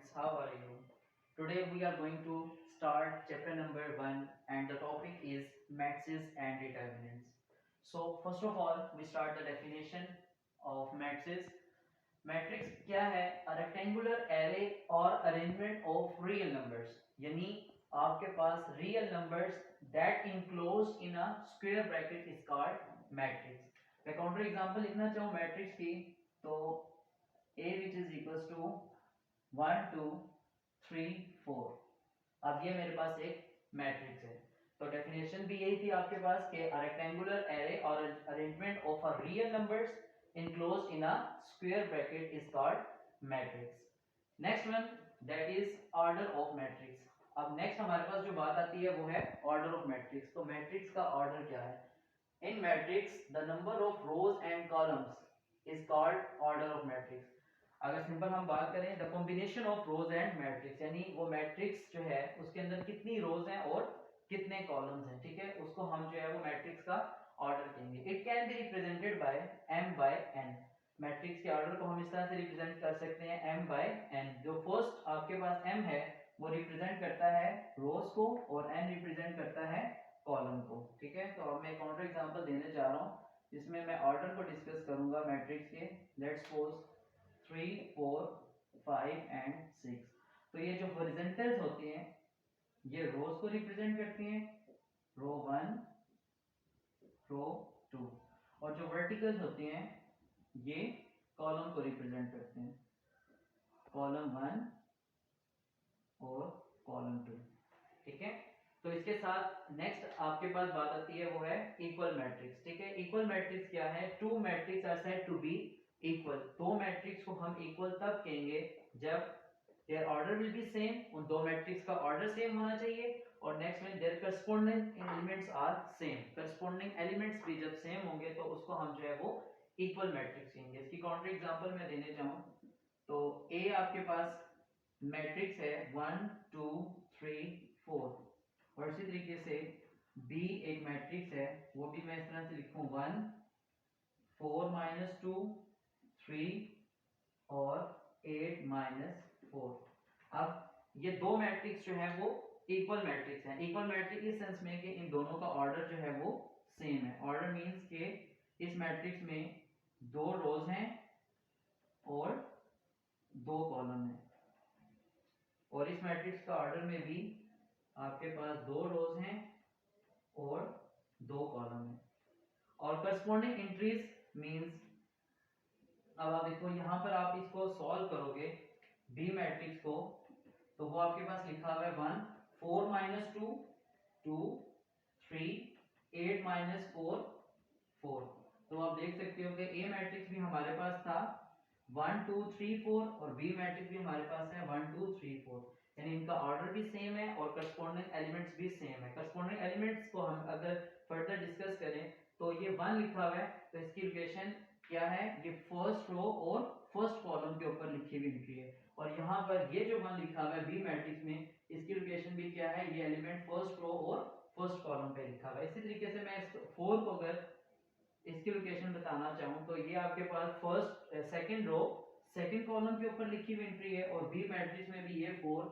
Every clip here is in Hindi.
students, how are you? Today we are going to start chapter number 1 and the topic is matrices and determinants. So first of all we start the definition of matrices. Matrix क्या है? अ रेक्टेंगुलर एरे और अरेंजमेंट ऑफ रियल नंबर्स, यानी आपके पास real numbers that enclosed in a square bracket is called matrix. मैं काउंटर एग्जांपल लिखना चाहूँ मैट्रिक्स की, तो A which is equals to 1 2 3 4। अब ये मेरे पास एक मैट्रिक्स है। तो डेफिनेशन भी यही थी आपके पास कि अ रेक्टेंगुलर एरे और arrangement of a real numbers enclosed in a square bracket is called matrix. Next one, that is order of matrix. अब next हमारे पास जो बात आती है वो है order of matrix। तो matrix का order क्या है? In matrix, the number of rows and columns is called order of matrix. अगर सिंपल हम बात करें the combination of rose and matrix, यानी वो मैट्रिक्स जो है उसके अंदर कितनी रोज हैं और कितने कॉलम्स हैं, ठीक है, उसको हम जो है वो मैट्रिक्स का ऑर्डर कहेंगे। It can be represented by m by n। Matrix के ऑर्डर को हम इस तरह से रिप्रेजेंट कर सकते हैं m बाय n। जो फर्स्ट आपके पास m है वो रिप्रेजेंट करता है रोज को और n रिप्रेजेंट करता है कॉलम को, ठीक है। तो अब मैं काउंटर एग्जांपल देने जा रहा हूं जिसमें मैं ऑर्डर को डिस्कस करूंगा मैट्रिक्स के। Let's suppose 3 4 5 and 6। तो ये जो हॉरिजॉन्टल्स होती हैं ये रोज को रिप्रेजेंट करती हैं, रो 1 रो 2, और जो वर्टिकल्स होती हैं ये कॉलम को रिप्रेजेंट करते हैं, कॉलम 1 और कॉलम 2, ठीक है। तो इसके साथ नेक्स्ट आपके पास बात आती है वो है इक्वल मैट्रिक्स, ठीक है। इक्वल मैट्रिक्स क्या है? Two matrix are said to be equal. दो मैट्रिक्स को हम इक्वल तब कहेंगे जब their order will be same, उन दो मैट्रिक्स का ऑर्डर सेम होना चाहिए, और नेक्स्ट में their corresponding elements are same. Corresponding elements भी जब सेम होंगे तो उसको हम जो है वो इक्वल मैट्रिक्स कहेंगे। इसकी काउंटर एग्जांपल मैं देने जाऊं तो ए आपके पास मैट्रिक्स है 1 2 3 4, और इसी तरीके से बी एक मैट्रिक्स है, वो भी मैं इस तरह से लिखूं 1 4 माइनस 2 3 और 8 माइनस 4। अब ये दो मैट्रिक्स जो है वो इक्वल मैट्रिक्स हैं। इक्वल मैट्रिक्स इस सेंस में कि इन दोनों का ऑर्डर जो है वो सेम है। ऑर्डर मींस के इस मैट्रिक्स में दो रोज हैं और दो कॉलम हैं, और इस मैट्रिक्स का ऑर्डर में भी आपके पास दो रोज हैं और दो कॉलम हैं। और करस्पॉन्डिंग एंट्रीज मींस, अब आप देखो यहां पर आप इसको सॉल्व करोगे बी मैट्रिक्स को, तो वो आपके पास लिखा हुआ है 1 4 माइनस 2 2 3 8 माइनस 4 4। तो आप देख सकते हो कि ए मैट्रिक्स भी हमारे पास था 1 2 3 4 और बी मैट्रिक्स भी हमारे पास है 1 2 3 4, यानी इनका ऑर्डर भी सेम है और करस्पॉन्डिंग एलिमेंट्स भी सेम है। करस्पॉन्डिंग एलिमेंट्स को हम अगर फर्दर डिस्कस करें तो ये 1 लिखा हुआ है तो इसकी लोकेशन क्या है? ये फर्स्ट रो और फर्स्ट कॉलम के ऊपर लिखी हुई दिख रही है, और यहाँ पर ये जो 1 लिखा हुआ है बी मैट्रिक्स में इसकी लोकेशन भी क्या है? ये एलिमेंट फर्स्ट रो और फर्स्ट कॉलम पे लिखा हुआ है। इसी तरीके से मैं इस 4 को अगर इसकी लोकेशन बताना चाहूं तो ये आपके पास first second row second column के ऊपर लिखी हुई एंट्री है, और बी मैट्रिक्स में भी ये 4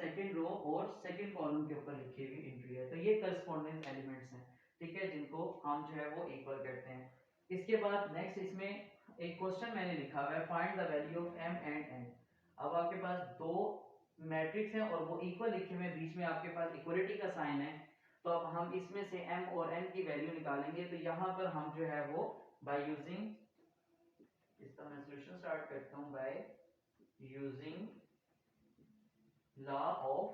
सेकंड रो और सेकंड कॉलम के ऊपर लिखी हुई एंट्री है। तो ये करस्पॉन्डेंस एलिमेंट्स हैं, ठीक है, जिनको हम जो है वो इक्वल करते हैं। इसके बाद नेक्स्ट इसमें एक क्वेश्चन मैंने लिखा हुआ है find the value of m and n। अब आपके पास दो मैट्रिक्स हैं और वो इक्वल लिखे हुए, बीच में आपके पास इक्वलिटी का साइन है, तो अब हम इसमें से m और n की वैल्यू निकालेंगे। तो यहां पर हम जो है वो बाय यूजिंग, इसका मैं सॉल्यूशन स्टार्ट करता हूं by using law of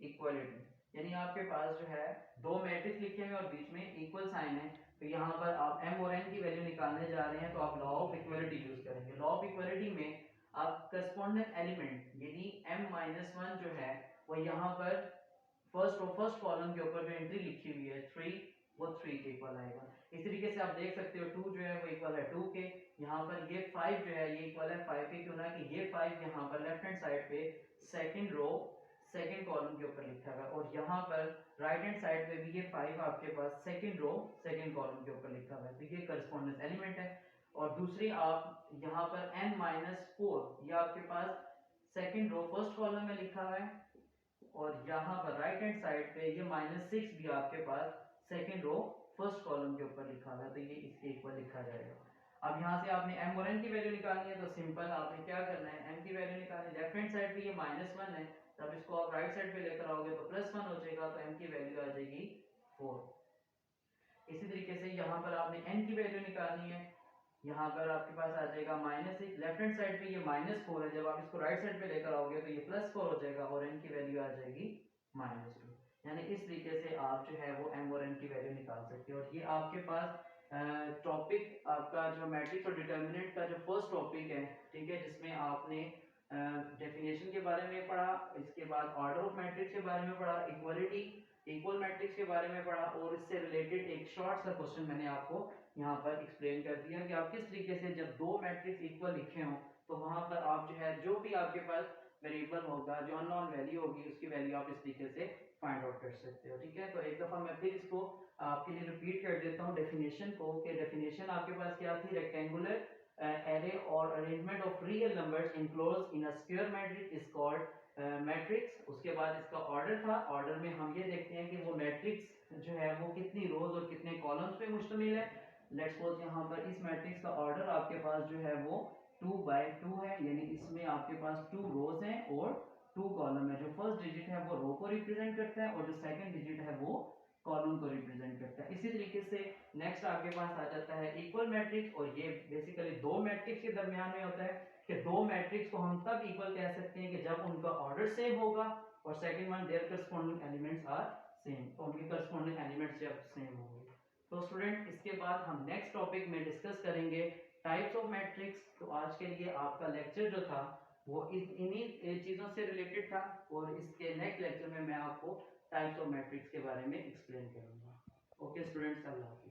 equality, यानी आपके पास जो है दो मैट्रिक्स लिखे हैं और बीच में इक्वल साइन है, तो यहाँ पर आप m और n की वैल्यू निकालने जा रहे हैं तो आप लॉ ऑफ इक्वलिटी यूज करेंगे। लॉ ऑफ इक्वलिटी में आप करस्पॉन्डिंग एलिमेंट यानी m-1 जो है वो यहाँ पर फर्स्ट कॉलम के ऊपर जो एंट्री लिखी हुई है 3, वो 3 के इक्वल आएगा। इस तरीके से आप देख सकते हो 2 जो है वो इक्वल है 2 के, यहाँ पर ये 5 जो है ये इक्वल है 5 के, क्यों ना कि ये 5 यहाँ पर लेफ्ट हैंड साइड पे सेकंड रो सेकंड कॉलम के ऊपर लिखा हुआ है, और यहाँ पर राइट हैंड साइड पे भी ये 5 आपके पास सेकंड रो सेकंड कॉलम के ऊपर लिखा हुआ है, तो ये करस्पॉन्डेंस एलिमेंट है। और दूसरी आप यहाँ पर n-4 ये आपके पास सेकंड रो फर्स्ट कॉलम में लिखा हुआ है, और यहाँ पर राइट हैंड साइड पे ये -6 भी आपके पास सेकंड रो फर्स्ट कॉलम के ऊपर लिखा हुआ है, तो ये इसके इक्वल लिखा जाएगा। अब यहाँ से आपने m और n की वैल्यू निकालनी है, तो सिंपल आपने क्या करना है, m की वैल्यू निकालनी है। लेफ्ट हैंड साइड पे ये -1 है, तब इसको आप राइट साइड पे लेकर आओगे तो +1 हो जाएगा, तो m की वैल्यू आ जाएगी 4। इसी तरीके से यहाँ पर आपने n की वैल्यू निकालनी है, यहाँ पर आपके पास आ जाएगा -6, लेफ्ट हैंड साइड पे ये -4 है, जब आप इसको राइट साइड पे लेकर आओगे तो ये +4 हो जाएगा और n की वैल्यू आ जाएगी -2। यानी इस तरीके से आप जो है वो m और n की वैल्यू निकाल सकते हो। और ये आपके पास टॉपिक आपका जो मैट्रिक्स और डिटर्मिनेंट का जो फर्स्ट टॉपिक है, ठीक है, जिसमें आपने डेफिनेशन के बारे में पढ़ा, इसके बाद ऑर्डर ऑफ मैट्रिक्स के बारे में पढ़ा, इक्वलिटी इक्वल मैट्रिक्स के बारे में पढ़ा, और इससे रिलेटेड एक शॉर्ट सा क्वेश्चन मैंने आपको यहाँ पर एक्सप्लेन कर दिया कि आप किस तरीके से जब दो मैट्रिक्स इक्वल लिखे हों तो वहां पर आप जो है जो भी आपके पास वेरिएबल होगा, जो अननोन वैल्यू होगी, उसकी वैल्यू आप इस तरीके से फाइंड आउट कर सकते हो। ठीक है, तो एक दफा मैं फिर इसको आपके लिए रिपीट कर देता हूँ डेफिनेशन को, कि डेफिनेशन आपके पास क्या थी, rectangular array or arrangement of real numbers enclosed in a square matrix is called matrix. उसके बाद इसका ऑर्डर था, ऑर्डर में हम ये देखते हैं कि वो मैट्रिक्स जो है वो कितनी रोज और कितने कॉलम्स पे मुश्तमिल है। लेट्स सपोज यहाँ पर इस मैट्रिक्स का ऑर्डर आपके पास जो है वो 2 बाय 2 है, यानी इसमें आपके पास 2 रोज हैं और 2 कॉलम है। जो फर्स्ट डिजिट है वो रो को रिप्रेजेंट करता है और जो सेकंड डिजिट है वो कॉलम को रिप्रेजेंट करता है। इसी तरीके से नेक्स्ट आपके पास आ जाता है इक्वल मैट्रिक्स, और ये बेसिकली दो मैट्रिक्स के दरमियान में होता है कि दो मैट्रिक्स को हम तब इक्वल कह सकते हैं कि जब उनका ऑर्डर सेम होगा और second one their corresponding elements are same, तो उनके करस्पॉन्डिंग एलिमेंट्स जब सेम होंगे। तो स्टूडेंट इसके बाद हम नेक्स्ट टॉपिक में डिस्कस करेंगे टाइप्स ऑफ मैट्रिक्स। तो आज के लिए आपका लेक्चर जो था वो इन्हीं चीज़ों से रिलेटेड था, और इसके नेक्स्ट लेक्चर में मैं आपको टाइप्स ऑफ मैट्रिक्स के बारे में एक्सप्लेन करूंगा। ओके स्टूडेंट्स, अल्लाह हाफिज़।